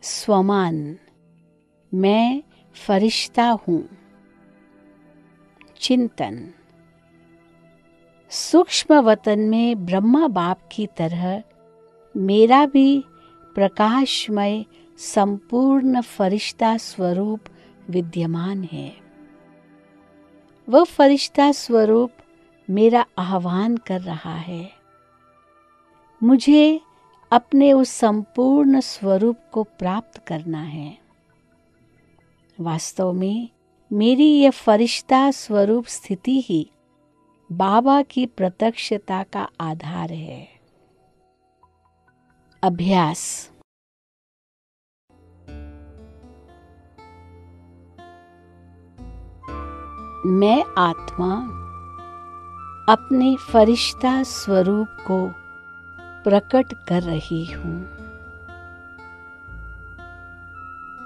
स्वमान, मैं फरिश्ता हूँ। चिंतन, सूक्ष्म वतन में ब्रह्मा बाप की तरह मेरा भी प्रकाशमय संपूर्ण फरिश्ता स्वरूप विद्यमान है। वह फरिश्ता स्वरूप मेरा आह्वान कर रहा है। मुझे अपने उस संपूर्ण स्वरूप को प्राप्त करना है। वास्तव में मेरी यह फरिश्ता स्वरूप स्थिति ही बाबा की प्रत्यक्षता का आधार है। अभ्यास। मैं आत्मा अपने फरिश्ता स्वरूप को प्रकट कर रही हूँ।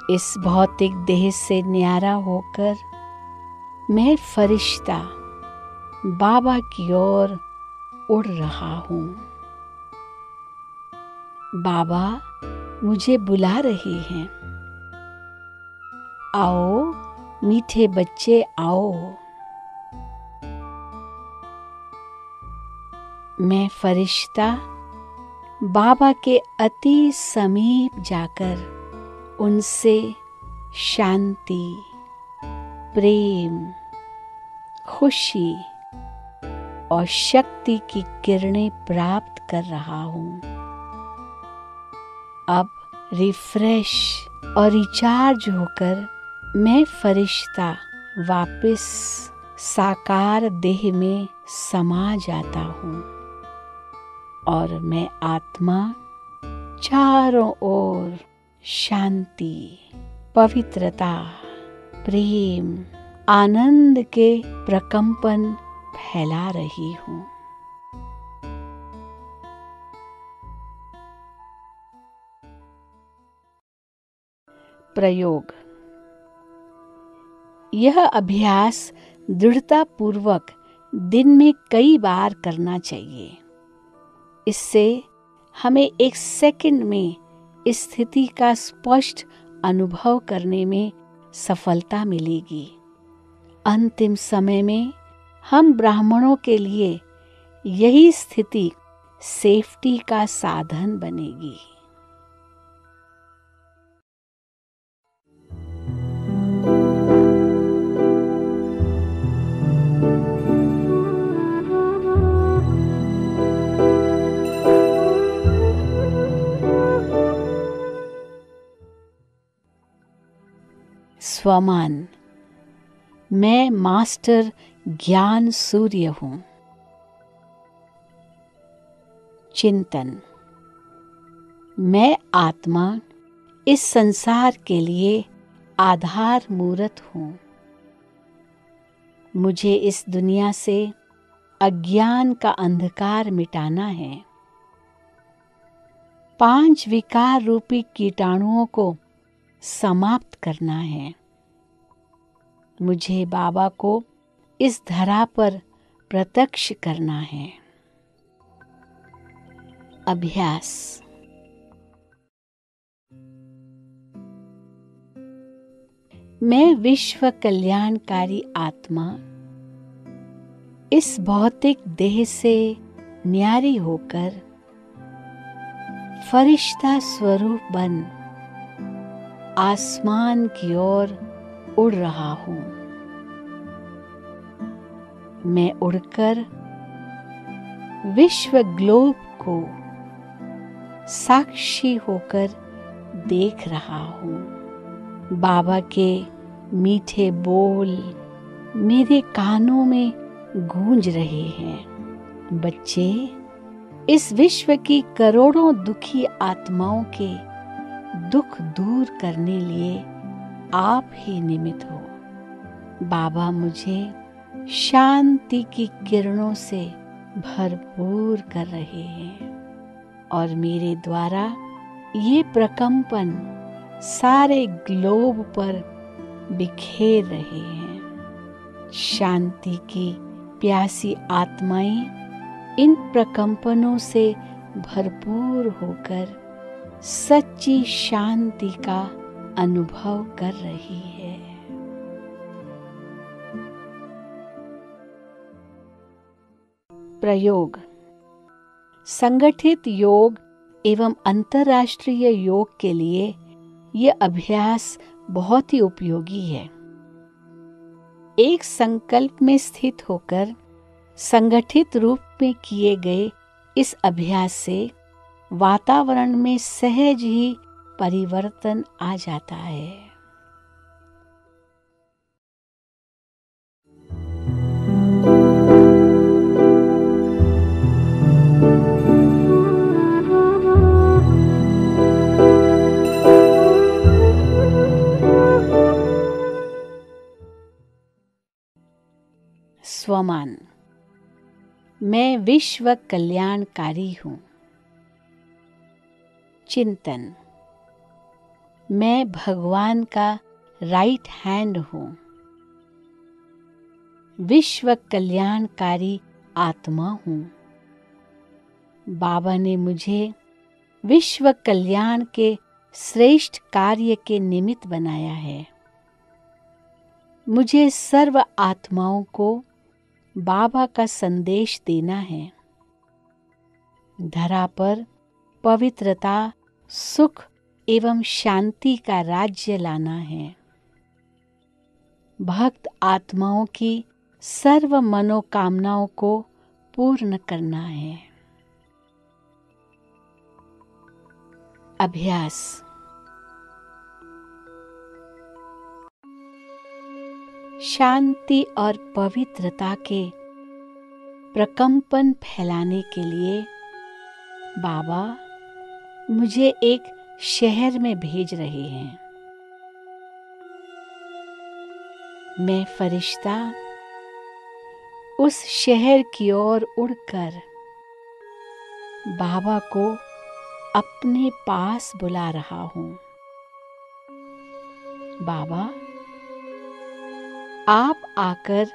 इस भौतिक देह से न्यारा होकर मैं फरिश्ता बाबा की ओर उड़ रहा हूँ। बाबा मुझे बुला रहे हैं। आओ मीठे बच्चे आओ। मैं फरिश्ता बाबा के अति समीप जाकर उनसे शांति, प्रेम, खुशी और शक्ति की किरणें प्राप्त कर रहा हूँ। अब रिफ्रेश और रिचार्ज होकर मैं फरिश्ता वापस साकार देह में समा जाता हूँ और मैं आत्मा चारों ओर शांति, पवित्रता, प्रेम, आनंद के प्रकंपन फैला रही हूँ। प्रयोग। यह अभ्यास दृढ़तापूर्वक दिन में कई बार करना चाहिए। इससे हमें एक सेकंड में इस स्थिति का स्पष्ट अनुभव करने में सफलता मिलेगी। अंतिम समय में हम ब्राह्मणों के लिए यही स्थिति सेफ्टी का साधन बनेगी। स्वमान, मैं मास्टर ज्ञान सूर्य हूँ। चिंतन, मैं आत्मा इस संसार के लिए आधार मूर्त हूँ। मुझे इस दुनिया से अज्ञान का अंधकार मिटाना है। 5 विकार रूपी कीटाणुओं को समाप्त करना है। मुझे बाबा को इस धरा पर प्रत्यक्ष करना है। अभ्यास। मैं विश्व कल्याणकारी आत्मा इस भौतिक देह से न्यारी होकर फरिश्ता स्वरूप बन आसमान की ओर उड़ रहा हूँ। मैं उड़कर विश्व ग्लोब को साक्षी होकर देख रहा हूँ। बाबा के मीठे बोल मेरे कानों में गूंज रहे हैं। बच्चे, इस विश्व की करोड़ों दुखी आत्माओं के दुख दूर करने लिए आप ही निमित्त हो। बाबा मुझे शांति की किरणों से भरपूर कर रहे हैं और मेरे द्वारा ये प्रकंपन सारे ग्लोब पर बिखेर रहे हैं। शांति की प्यासी आत्माएं इन प्रकंपनों से भरपूर होकर सच्ची शांति का अनुभव कर रही है। प्रयोग। संगठित योग एवं अंतर्राष्ट्रीय योग के लिए ये अभ्यास बहुत ही उपयोगी है। एक संकल्प में स्थित होकर संगठित रूप में किए गए इस अभ्यास से वातावरण में सहज ही परिवर्तन आ जाता है। स्वमान। मैं विश्व कल्याणकारी हूँ। चिंतन। मैं भगवान का राइट हैंड हूँ। विश्व कल्याणकारी आत्मा हूँ। बाबा ने मुझे विश्व कल्याण के श्रेष्ठ कार्य के निमित्त बनाया है। मुझे सर्व आत्माओं को बाबा का संदेश देना है। धरा पर पवित्रता, सुख एवं शांति का राज्य लाना है। भक्त आत्माओं की सर्व मनोकामनाओं को पूर्ण करना है। अभ्यास। शांति और पवित्रता के प्रकंपन फैलाने के लिए बाबा मुझे एक शहर में भेज रहे हैं। मैं फरिश्ता उस शहर की ओर उड़कर बाबा को अपने पास बुला रहा हूँ। बाबा, आप आकर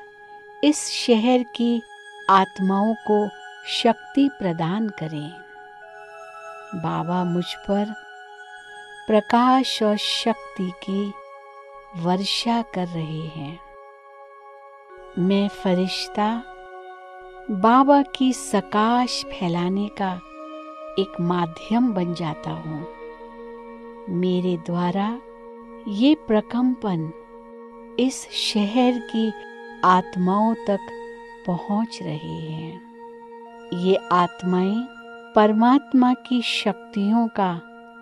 इस शहर की आत्माओं को शक्ति प्रदान करें। बाबा मुझ पर प्रकाश और शक्ति की वर्षा कर रहे हैं। मैं फरिश्ता बाबा की सकाश फैलाने का एक माध्यम बन जाता हूँ। मेरे द्वारा ये प्रकंपन इस शहर की आत्माओं तक पहुँच रहे हैं। ये आत्माएं परमात्मा की शक्तियों का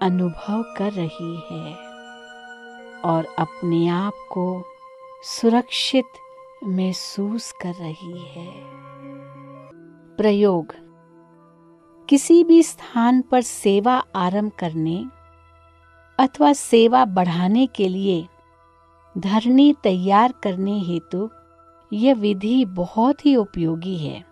अनुभव कर रही है और अपने आप को सुरक्षित महसूस कर रही है। प्रयोग। किसी भी स्थान पर सेवा आरंभ करने अथवा सेवा बढ़ाने के लिए धरनी तैयार करने हेतु यह विधि बहुत ही उपयोगी है।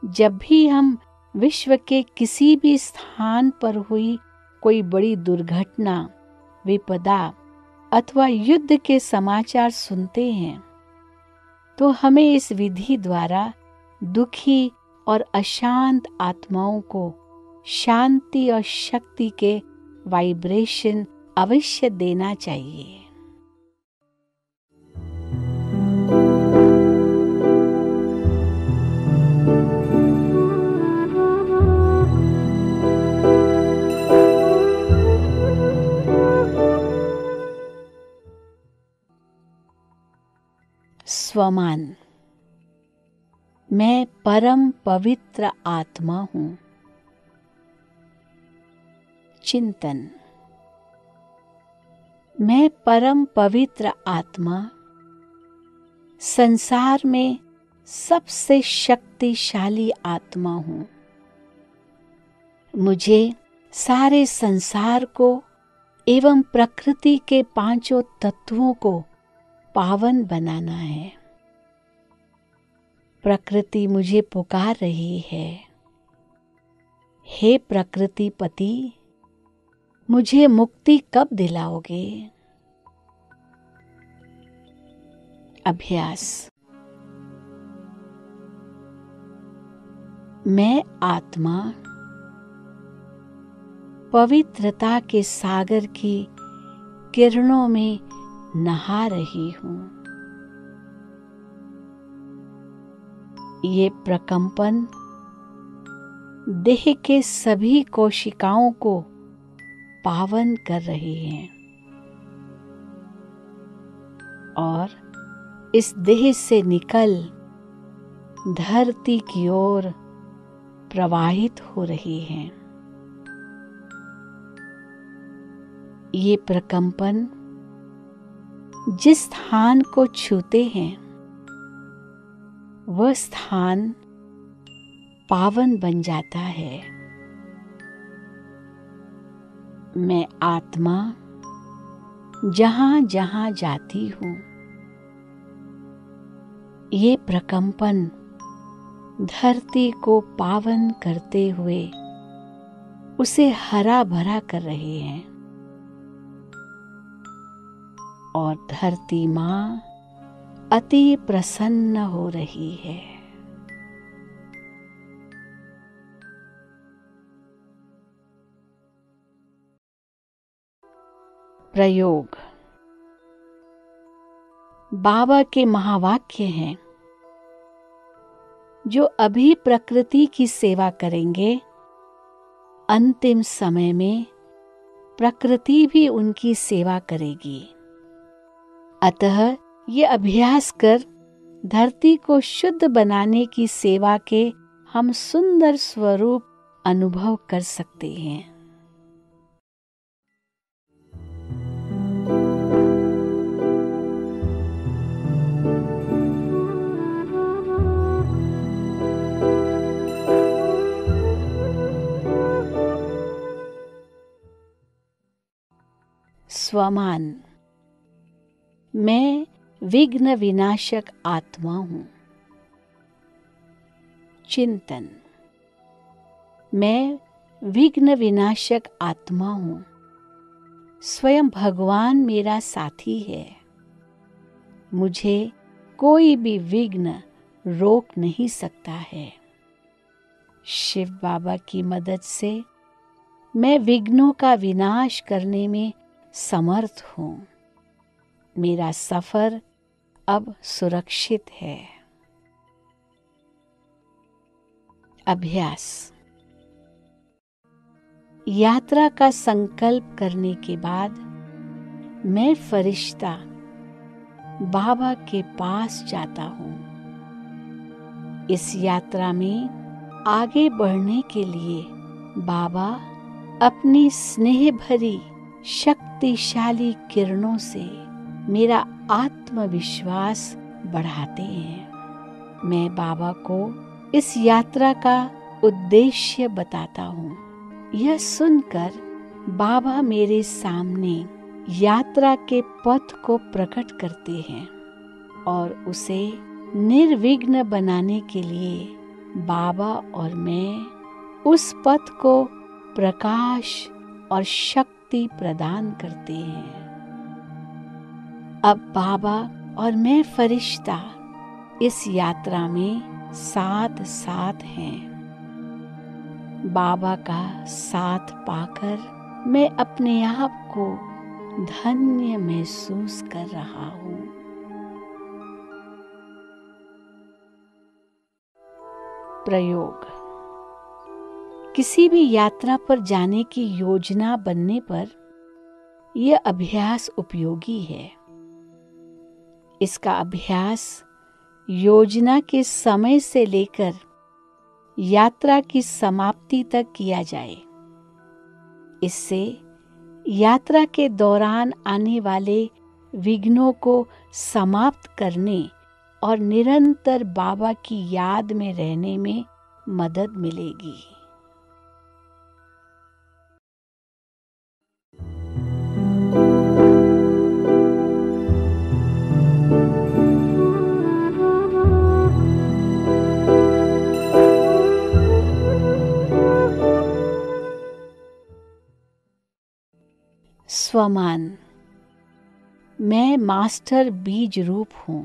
जब भी हम विश्व के किसी भी स्थान पर हुई कोई बड़ी दुर्घटना, विपदा अथवा युद्ध के समाचार सुनते हैं तो हमें इस विधि द्वारा दुखी और अशांत आत्माओं को शांति और शक्ति के वाइब्रेशन अवश्य देना चाहिए। स्वमान। मैं परम पवित्र आत्मा हूँ। चिंतन। मैं परम पवित्र आत्मा संसार में सबसे शक्तिशाली आत्मा हूँ। मुझे सारे संसार को एवं प्रकृति के पांचों तत्वों को पावन बनाना है। प्रकृति मुझे पुकार रही है, हे प्रकृति पति, मुझे मुक्ति कब दिलाओगे? अभ्यास। मैं आत्मा पवित्रता के सागर की किरणों में नहा रही हूं। ये प्रकंपन देह के सभी कोशिकाओं को पावन कर रहे हैं और इस देह से निकल धरती की ओर प्रवाहित हो रही हैं। ये प्रकंपन जिस स्थान को छूते हैं वह स्थान पावन बन जाता है। मैं आत्मा जहां जहां जाती हूं, ये प्रकंपन धरती को पावन करते हुए उसे हरा भरा कर रहे हैं और धरती मां अति प्रसन्न हो रही है। प्रयोग। बाबा के महावाक्य हैं, जो अभी प्रकृति की सेवा करेंगे, अंतिम समय में प्रकृति भी उनकी सेवा करेगी। अतः ये अभ्यास कर धरती को शुद्ध बनाने की सेवा के हम सुंदर स्वरूप अनुभव कर सकते हैं। स्वमान। मैं विघ्न विनाशक आत्मा हूं। चिंतन। मैं विघ्न विनाशक आत्मा हूं। स्वयं भगवान मेरा साथी है। मुझे कोई भी विघ्न रोक नहीं सकता है। शिव बाबा की मदद से मैं विघ्नों का विनाश करने में समर्थ हूं। मेरा सफर अब सुरक्षित है। अभ्यास। यात्रा का संकल्प करने के बाद मैं फरिश्ता बाबा के पास जाता हूं। इस यात्रा में आगे बढ़ने के लिए बाबा अपनी स्नेह भरी शक्तिशाली किरणों से मेरा आत्मविश्वास बढ़ाते हैं। मैं बाबा को इस यात्रा का उद्देश्य बताता हूँ। यह सुनकर बाबा मेरे सामने यात्रा के पथ को प्रकट करते हैं और उसे निर्विघ्न बनाने के लिए बाबा और मैं उस पथ को प्रकाश और शक्ति प्रदान करते हैं। अब बाबा और मैं फरिश्ता इस यात्रा में साथ साथ हैं। बाबा का साथ पाकर मैं अपने आप को धन्य महसूस कर रहा हूँ। प्रयोग। किसी भी यात्रा पर जाने की योजना बनने पर यह अभ्यास उपयोगी है। इसका अभ्यास योजना के समय से लेकर यात्रा की समाप्ति तक किया जाए। इससे यात्रा के दौरान आने वाले विघ्नों को समाप्त करने और निरंतर बाबा की याद में रहने में मदद मिलेगी। स्वमान। मैं मास्टर बीज रूप हूं।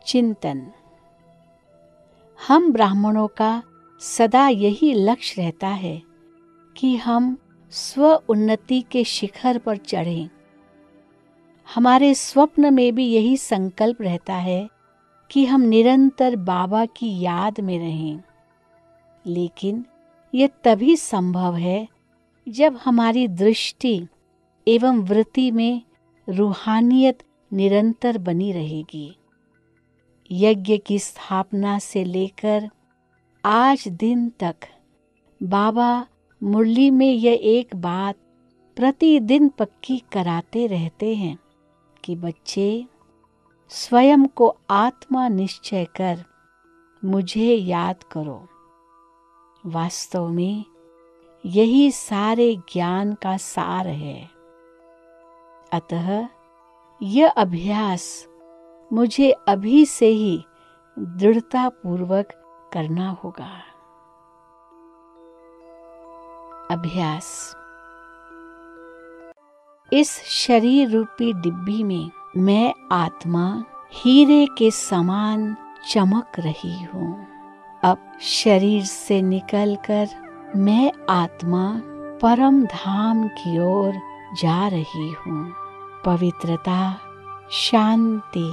चिंतन। हम ब्राह्मणों का सदा यही लक्ष्य रहता है कि हम स्व उन्नति के शिखर पर चढ़ें। हमारे स्वप्न में भी यही संकल्प रहता है कि हम निरंतर बाबा की याद में रहें, लेकिन ये तभी संभव है जब हमारी दृष्टि एवं वृत्ति में रूहानियत निरंतर बनी रहेगी। यज्ञ की स्थापना से लेकर आज दिन तक बाबा मुरली में यह एक बात प्रतिदिन पक्की कराते रहते हैं कि बच्चे, स्वयं को आत्मा निश्चय कर मुझे याद करो। वास्तव में यही सारे ज्ञान का सार है। अतः यह अभ्यास मुझे अभी से ही दृढ़ता पूर्वक करना होगा। अभ्यास। इस शरीर रूपी डिब्बी में मैं आत्मा हीरे के समान चमक रही हूँ। अब शरीर से निकलकर मैं आत्मा परम धाम की ओर जा रही हूँ। पवित्रता, शांति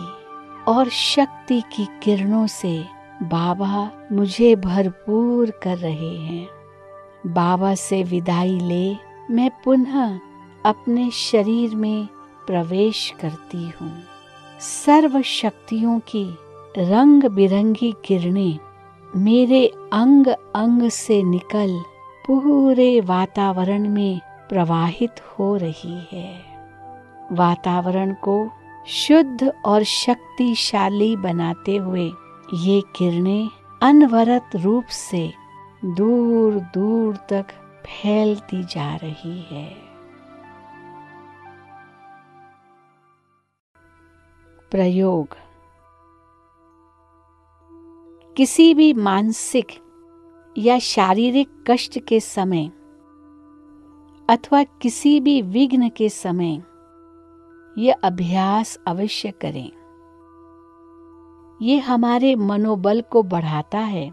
और शक्ति की किरणों से बाबा मुझे भरपूर कर रहे हैं। बाबा से विदाई ले मैं पुनः अपने शरीर में प्रवेश करती हूँ। सर्व शक्तियों की रंग बिरंगी किरणें मेरे अंग अंग से निकल पूरे वातावरण में प्रवाहित हो रही है। वातावरण को शुद्ध और शक्तिशाली बनाते हुए ये किरणें अनवरत रूप से दूर दूर तक फैलती जा रही है। प्रयोग। किसी भी मानसिक या शारीरिक कष्ट के समय अथवा किसी भी विघ्न के समय यह अभ्यास अवश्य करें। ये हमारे मनोबल को बढ़ाता है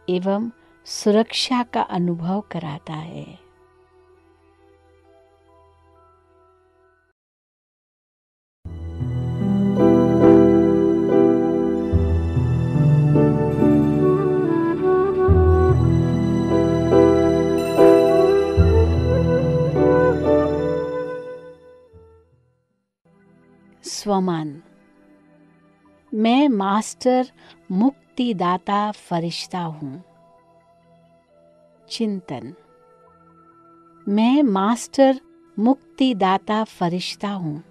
एवं सुरक्षा का अनुभव कराता है। स्वमान। मैं मास्टर मुक्तिदाता फरिश्ता हूँ। चिंतन। मैं मास्टर मुक्तिदाता फरिश्ता हूँ।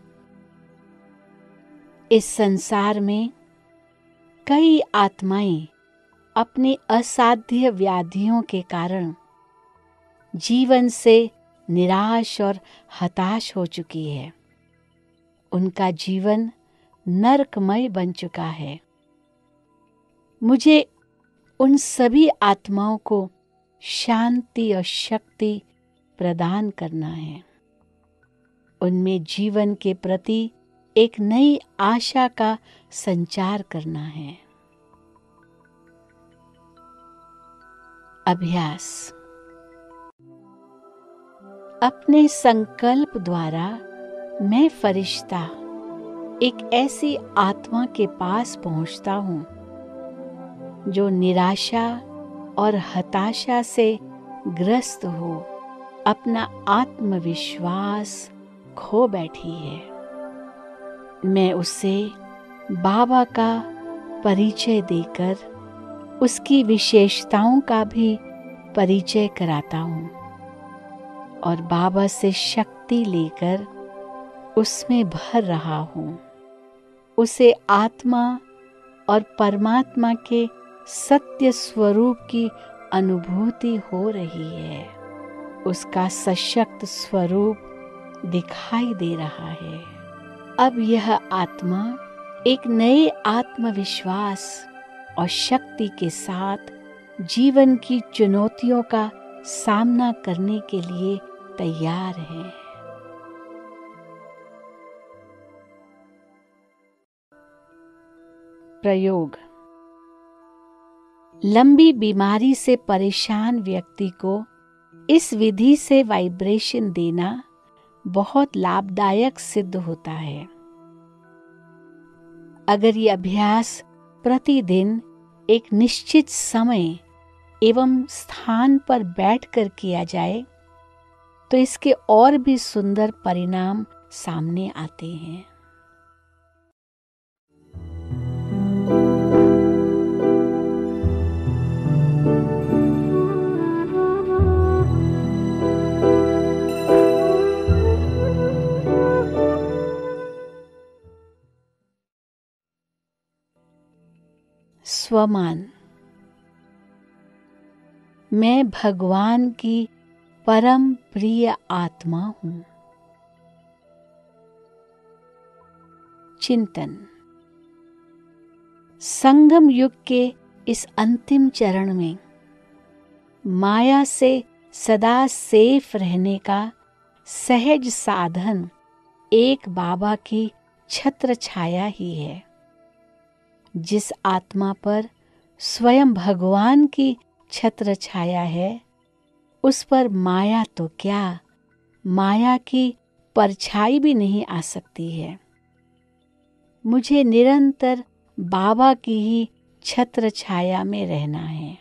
इस संसार में कई आत्माएं अपनी असाध्य व्याधियों के कारण जीवन से निराश और हताश हो चुकी है। उनका जीवन नरकमय बन चुका है। मुझे उन सभी आत्माओं को शांति और शक्ति प्रदान करना है। उनमें जीवन के प्रति एक नई आशा का संचार करना है। अभ्यास। अपने संकल्प द्वारा मैं फरिश्ता एक ऐसी आत्मा के पास पहुंचता हूं जो निराशा और हताशा से ग्रस्त हो अपना आत्मविश्वास खो बैठी है। मैं उसे बाबा का परिचय देकर उसकी विशेषताओं का भी परिचय कराता हूँ और बाबा से शक्ति लेकर उसमें भर रहा हूँ। उसे आत्मा और परमात्मा के सत्य स्वरूप की अनुभूति हो रही है। उसका सशक्त स्वरूप दिखाई दे रहा है। अब यह आत्मा एक नए आत्मविश्वास और शक्ति के साथ जीवन की चुनौतियों का सामना करने के लिए तैयार है। प्रयोग। लंबी बीमारी से परेशान व्यक्ति को इस विधि से वाइब्रेशन देना बहुत लाभदायक सिद्ध होता है। अगर ये अभ्यास प्रतिदिन एक निश्चित समय एवं स्थान पर बैठकर किया जाए तो इसके और भी सुंदर परिणाम सामने आते हैं। स्वमान। मैं भगवान की परम प्रिय आत्मा हूं। चिंतन। संगम युग के इस अंतिम चरण में माया से सदा सेफ रहने का सहज साधन एक बाबा की छत्र छाया ही है। जिस आत्मा पर स्वयं भगवान की छत्र छाया है, उस पर माया तो क्या, माया की परछाई भी नहीं आ सकती है। मुझे निरंतर बाबा की ही छत्र छाया में रहना है।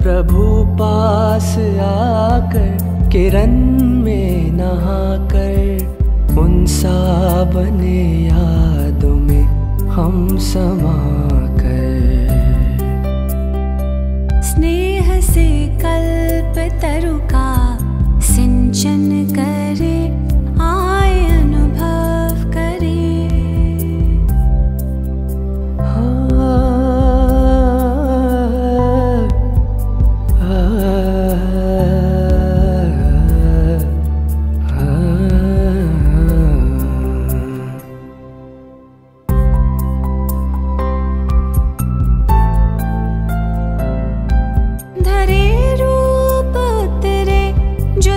प्रभु पास आकर किरण में नहाकर उन सावन यादों में हम समा कर स्नेह से कल्प तरु का सिंचन करे, आए अनुभव करे।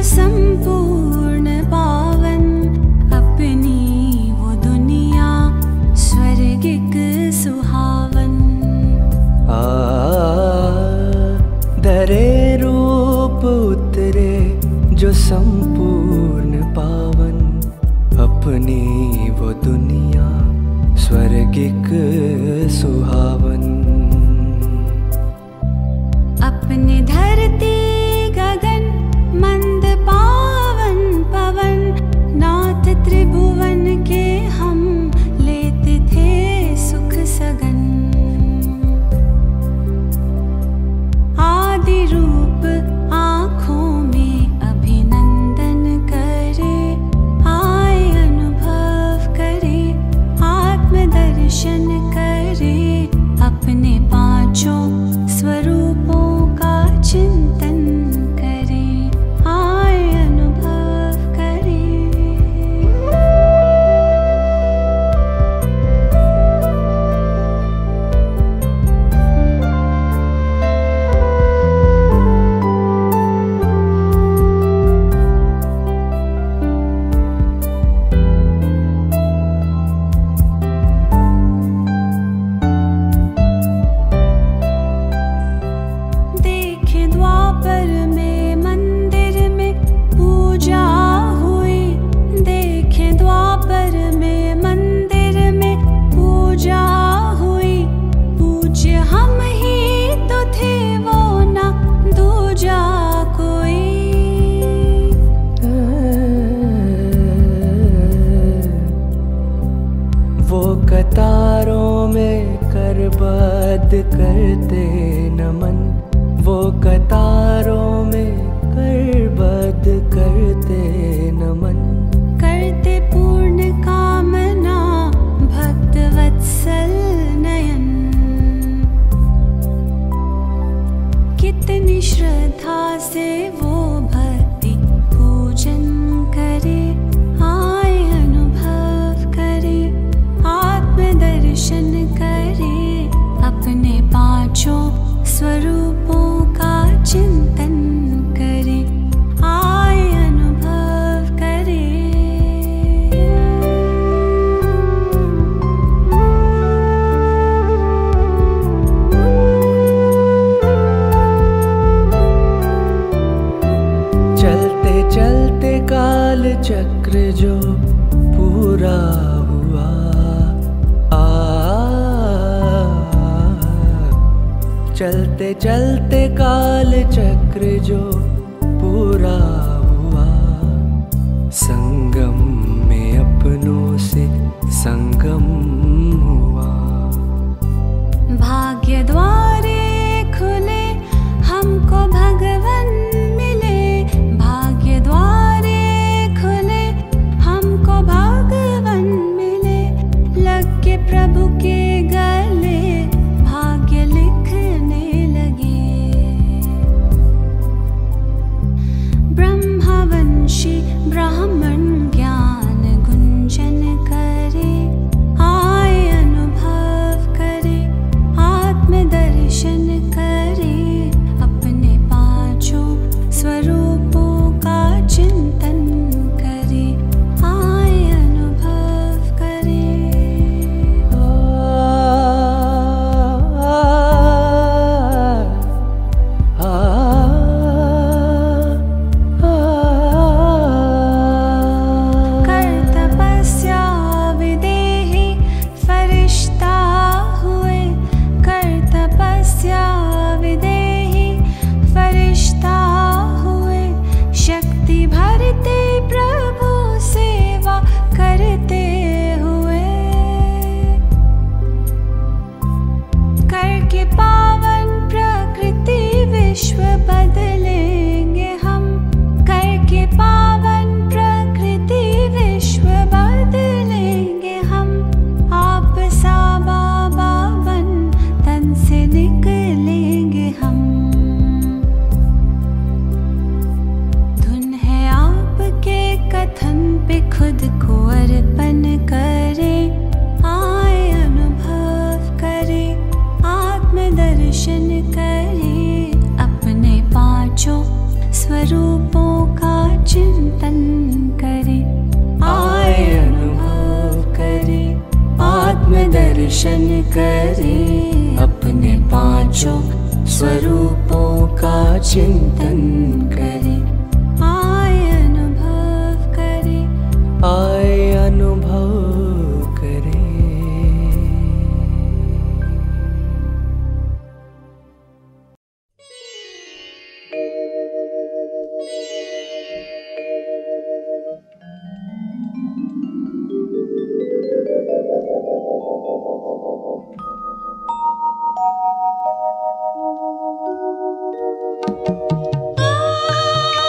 संपूर्ण पावन अपनी वो दुनिया स्वर्गिक सुहावन। धरे रूप उतरे जो संपूर्ण पावन अपनी वो दुनिया स्वर्गिक सुहावन। अपने धरती गगन मंद पावन पवन नाथ त्रिभुवन के हम लेते थे सुख सगन। आदि रूप आँखों में अभिनंदन करे, आए अनुभव करे, आत्मदर्शन करे, अपने पांचों स्वरूपों का चिंतन करे, आए अनुभव करे। श्रद्धा से वो भक्ति पूजन करे, आए अनुभव करे, आत्मदर्शन करे, अपने पांचों स्वरूपों का चिंतन करे, आए अनुभव करे। चलते चलते काल चक्र जो पूरा हुआ, चलते चलते काल चक्र जो पूरा हुआ, संगम में अपनों से संगम हुआ। भाग्य द्वारे खुले हमको भगवन मिले, भाग्य द्वारे खुले हमको भगवन मिले, लग के प्रभु के गले भाग्य लिखने लगे। ब्रह्मवंशी ब्राह्मण ज्ञान गुंजन करे, आए अनुभव करे, आत्मदर्शन करे, अपने पांचों स्वरूपों का चिंतन करे, आए अनुभव करे। कर तपस्या विदेही फरिश्ता हुए, कर तपस्या विदेही फरिश्ता हुए, शक्ति भरते प्रभु सेवा करते हुए, करके पावन प्रकृति विश्व बदलेंगे हम, करके पावन प्रकृति विश्व बदलेंगे हम, आप सा बाबा बन तन से निकलेंगे हम। धुन है आपके कथन पे खुद को अर्पण करे, आए अनुभव करे, आत्मदर्शन करे, अपने पांचों स्वरूपों का चिंतन करे, आए अनुभव करे, आत्मदर्शन करे, अपने पांचों स्वरूपों का चिंतन करे, आए अनुभव करे, आए अनुभव करे। आ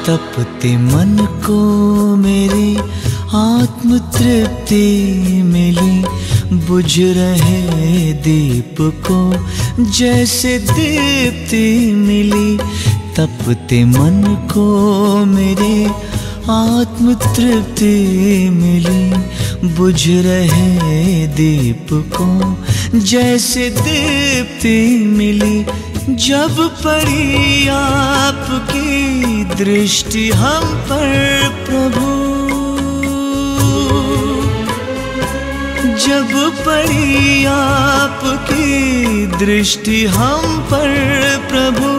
तपते मन को मेरे आत्म तृप्ति मिली। बुझ रहे दीप को जैसे दीप्ति मिली। तपते मन को मेरे आत्म तृप्ति मिली। बुझ रहे दीप को जैसे दीप्ति मिली। जब पड़ी आपकी दृष्टि हम पर प्रभु, जब पड़ी आपकी दृष्टि हम पर प्रभु,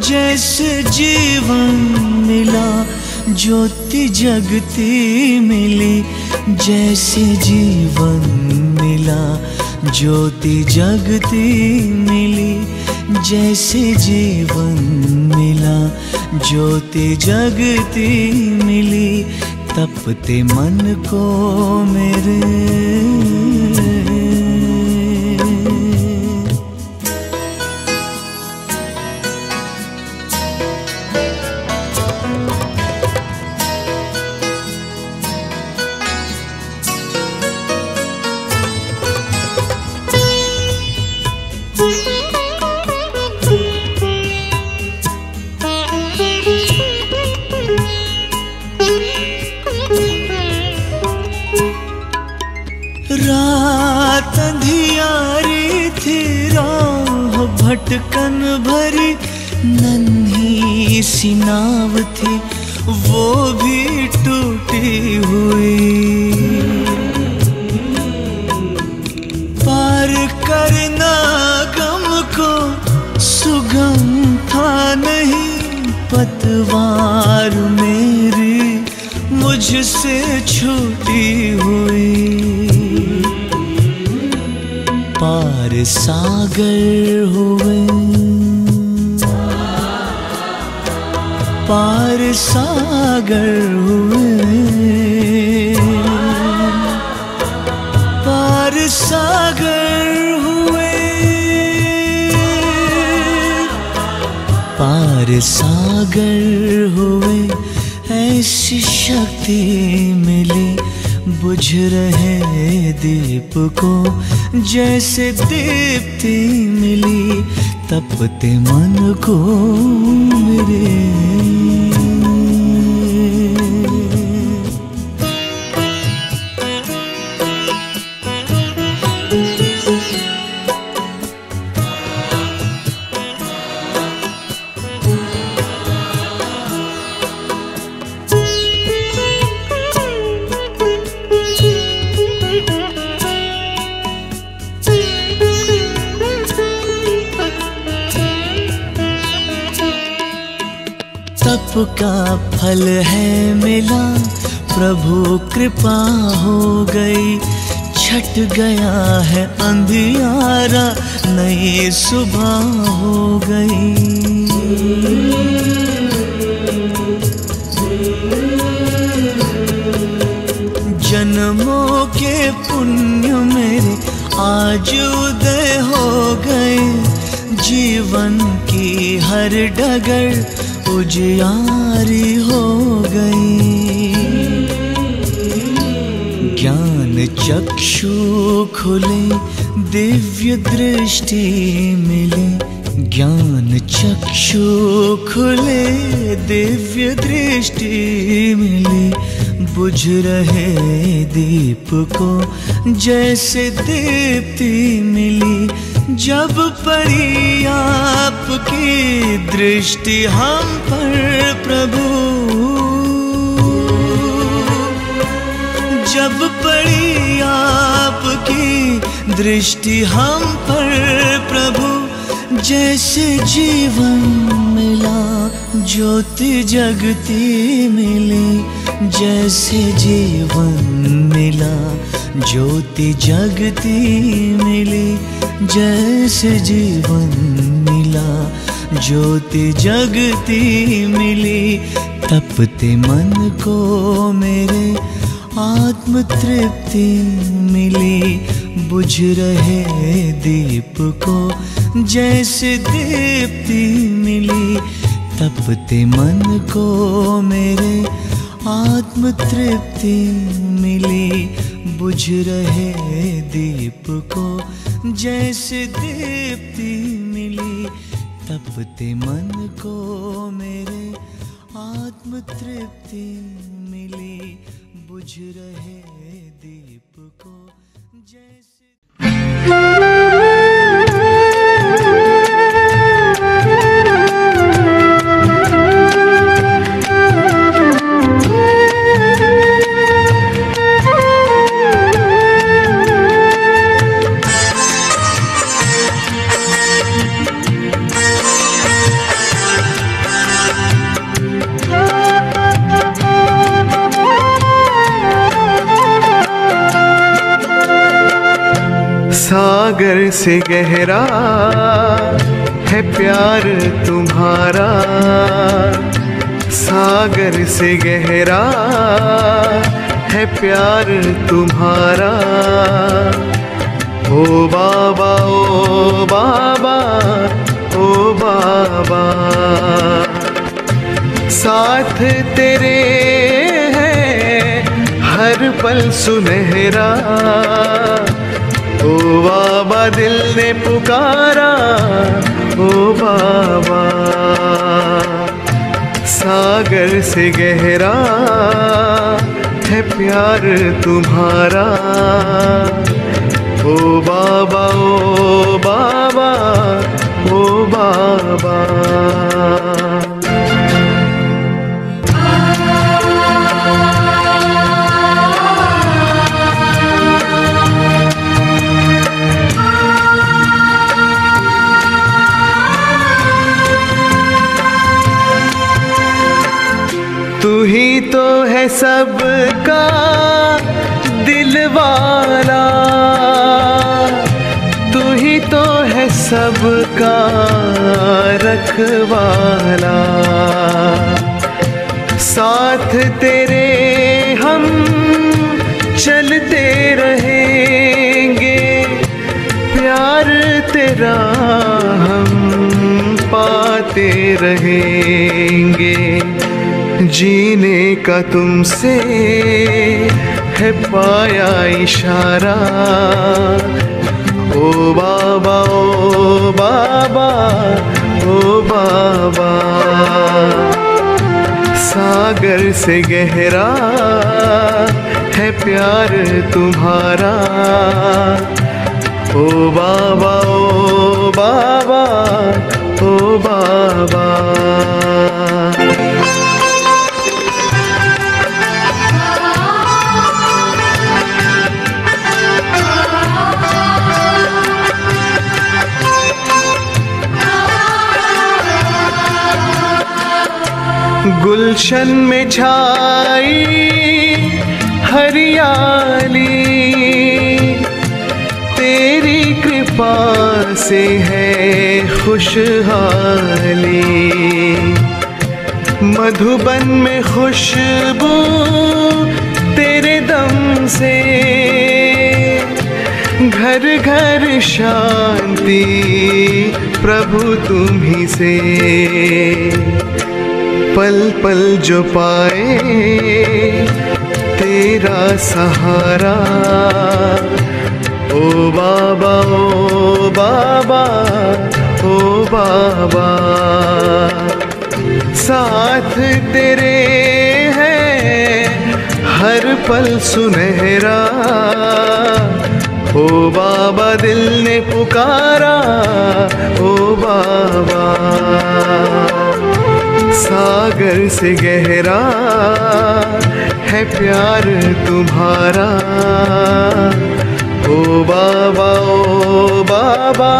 जैसे जीवन मिला ज्योति जगती मिली। जैसे जीवन मिला ज्योति जगती मिली। जैसे जीवन मिला ज्योति जगती मिली। तपते मन को मेरे रात अंधियारी थी, राह भटकन भरी, नन्ही सी नाव थी वो भी टूटी हुई। पार करना गम को सुगम था नहीं, पतवार मेरी मुझसे छूटी हुई। पार सागर हुए, पार सागर हुए, पार सागर हुए, पार सागर हुए। ऐसी शक्ति मिली बुझ रहे दीप को जैसे दीप्ति मिली। तपते मन को मेरे तप का फल है मिला, प्रभु कृपा हो गई। छट गया है अंधियारा, नई सुबह हो गई। जन्मों के पुण्य मेरे आज उदय हो गए। जीवन की हर डगर उजियारी हो गई। ज्ञान चक्षु खुले, दिव्य दृष्टि मिले। ज्ञान चक्षु खुले, दिव्य दृष्टि मिली। बुझ रहे दीप को जैसे दीप्ति मिली। जब पड़ी आपकी दृष्टि हम पर प्रभु, जब पड़ी आपकी दृष्टि हम पर प्रभु, जैसे जीवन मिला ज्योति जगती मिली। जैसे जीवन मिला ज्योति जगती मिली। जैसे जीवन मिला ज्योति जगती मिली। तपते मन को मेरे आत्म तृप्ति मिली। बुझ रहे दीप को जैसे दीप्ति मिली। तपते मन को मेरे आत्म तृप्ति मिली, बुझ रहे दीप को जैसे दीप्ति मिली। तपते मन को मेरे आत्म तृप्ति मिली, बुझ रहे दीप को जैसे। सागर से गहरा है प्यार तुम्हारा, सागर से गहरा है प्यार तुम्हारा। ओ बाबा ओ बाबा ओ बाबा, साथ तेरे है हर पल सुनहरा। ओ बाबा दिल ने पुकारा, ओ बाबा। सागर से गहरा है प्यार तुम्हारा। ओ बाबा ओ बाबा ओ बाबा। तू ही तो है सबका दिल वाला, तू ही तो है सबका रखवाला। साथ तेरे हम चलते रहेंगे, प्यार तेरा हम पाते रहेंगे। जीने का तुमसे है पाया इशारा। ओ बाबा ओ बाबा ओ बाबा। सागर से गहरा है प्यार तुम्हारा। ओ बाबा ओ बाबा ओ बाबा। गुलशन में छाई हरियाली, तेरी कृपा से है खुशहाली। मधुबन में खुशबू तेरे दम से, घर घर शांति प्रभु तुम ही से। पल पल जो पाए तेरा सहारा। ओ बाबा ओ बाबा ओ बाबा। साथ तेरे है हर पल सुनहरा। ओ बाबा दिल ने पुकारा, ओ बाबा। सागर से गहरा है प्यार तुम्हारा। ओ बाबा ओ बाबा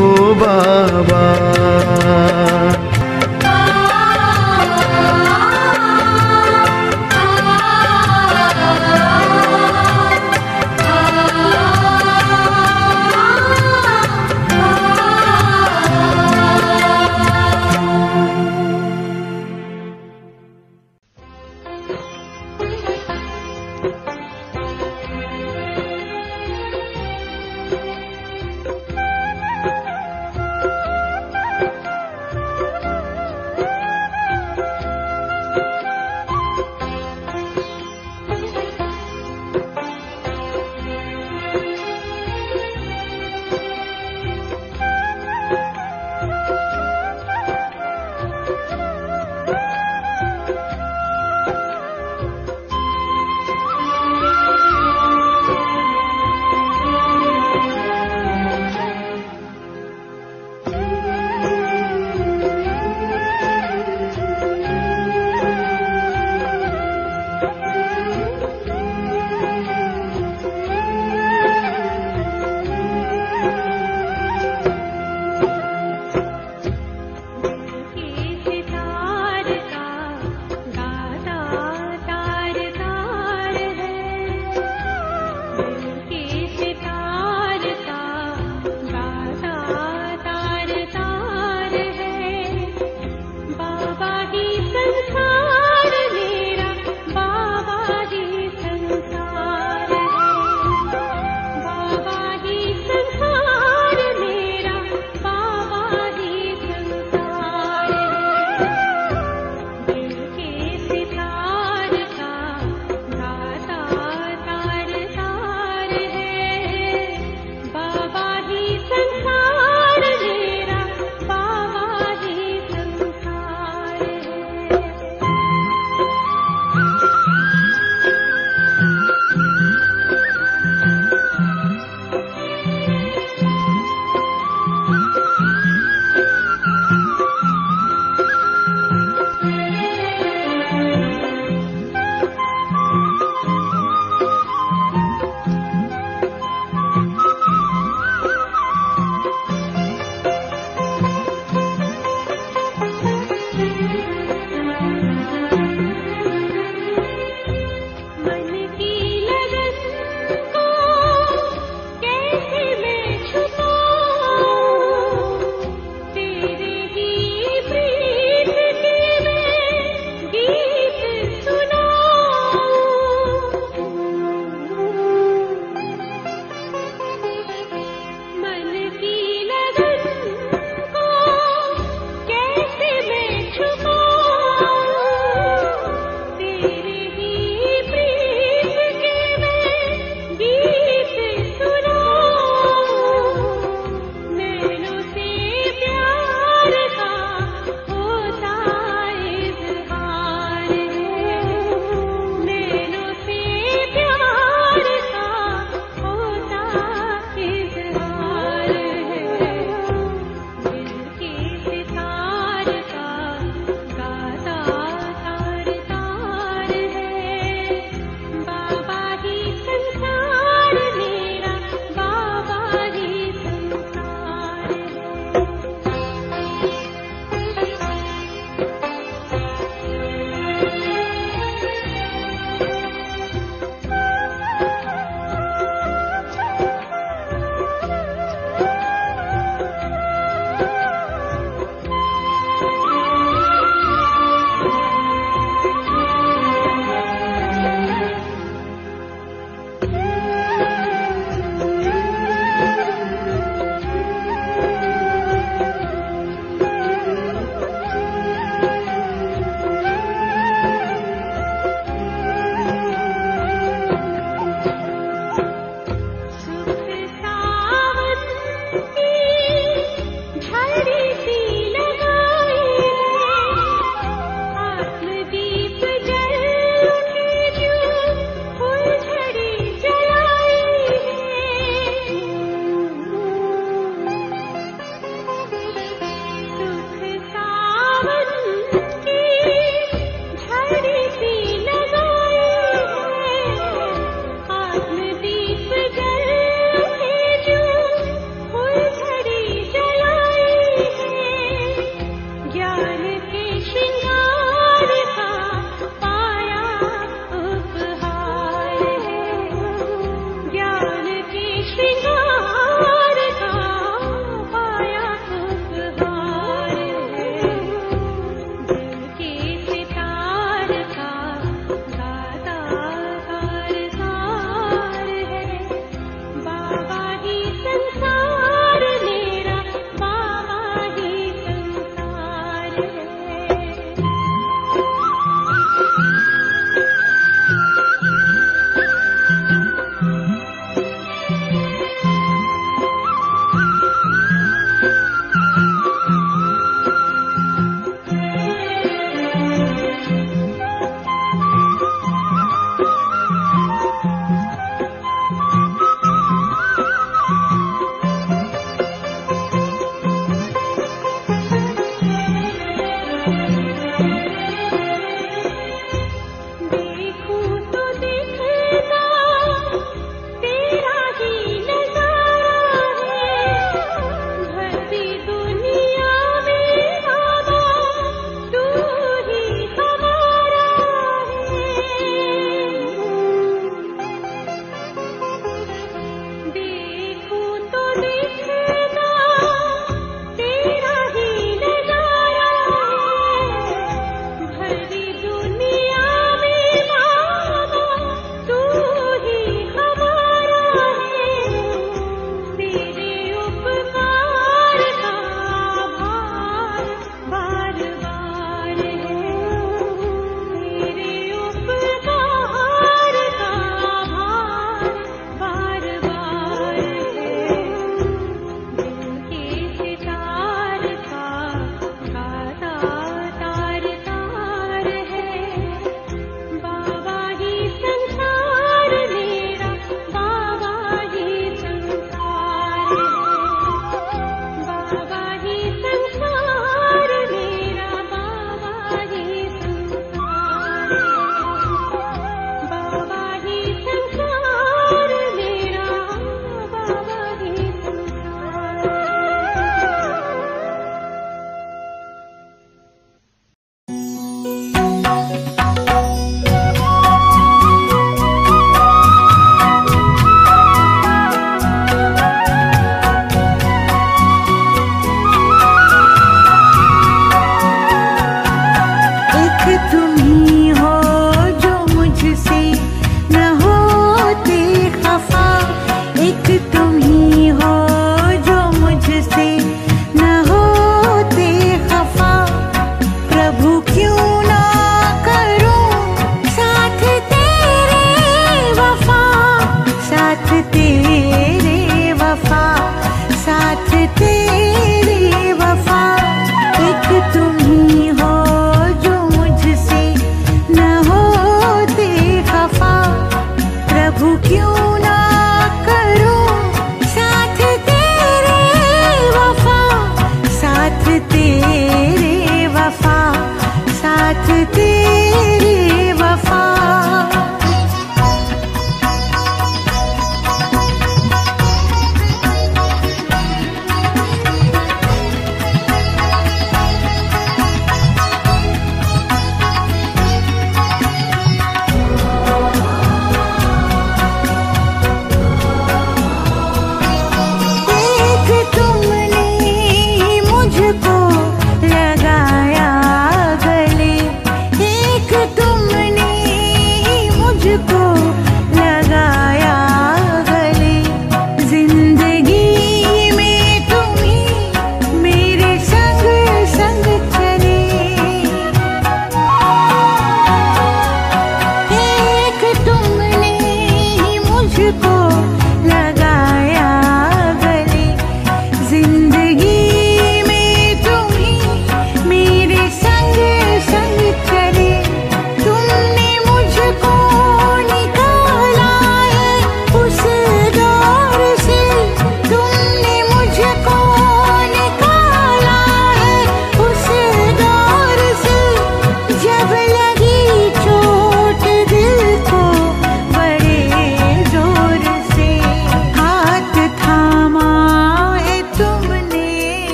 ओ बाबा।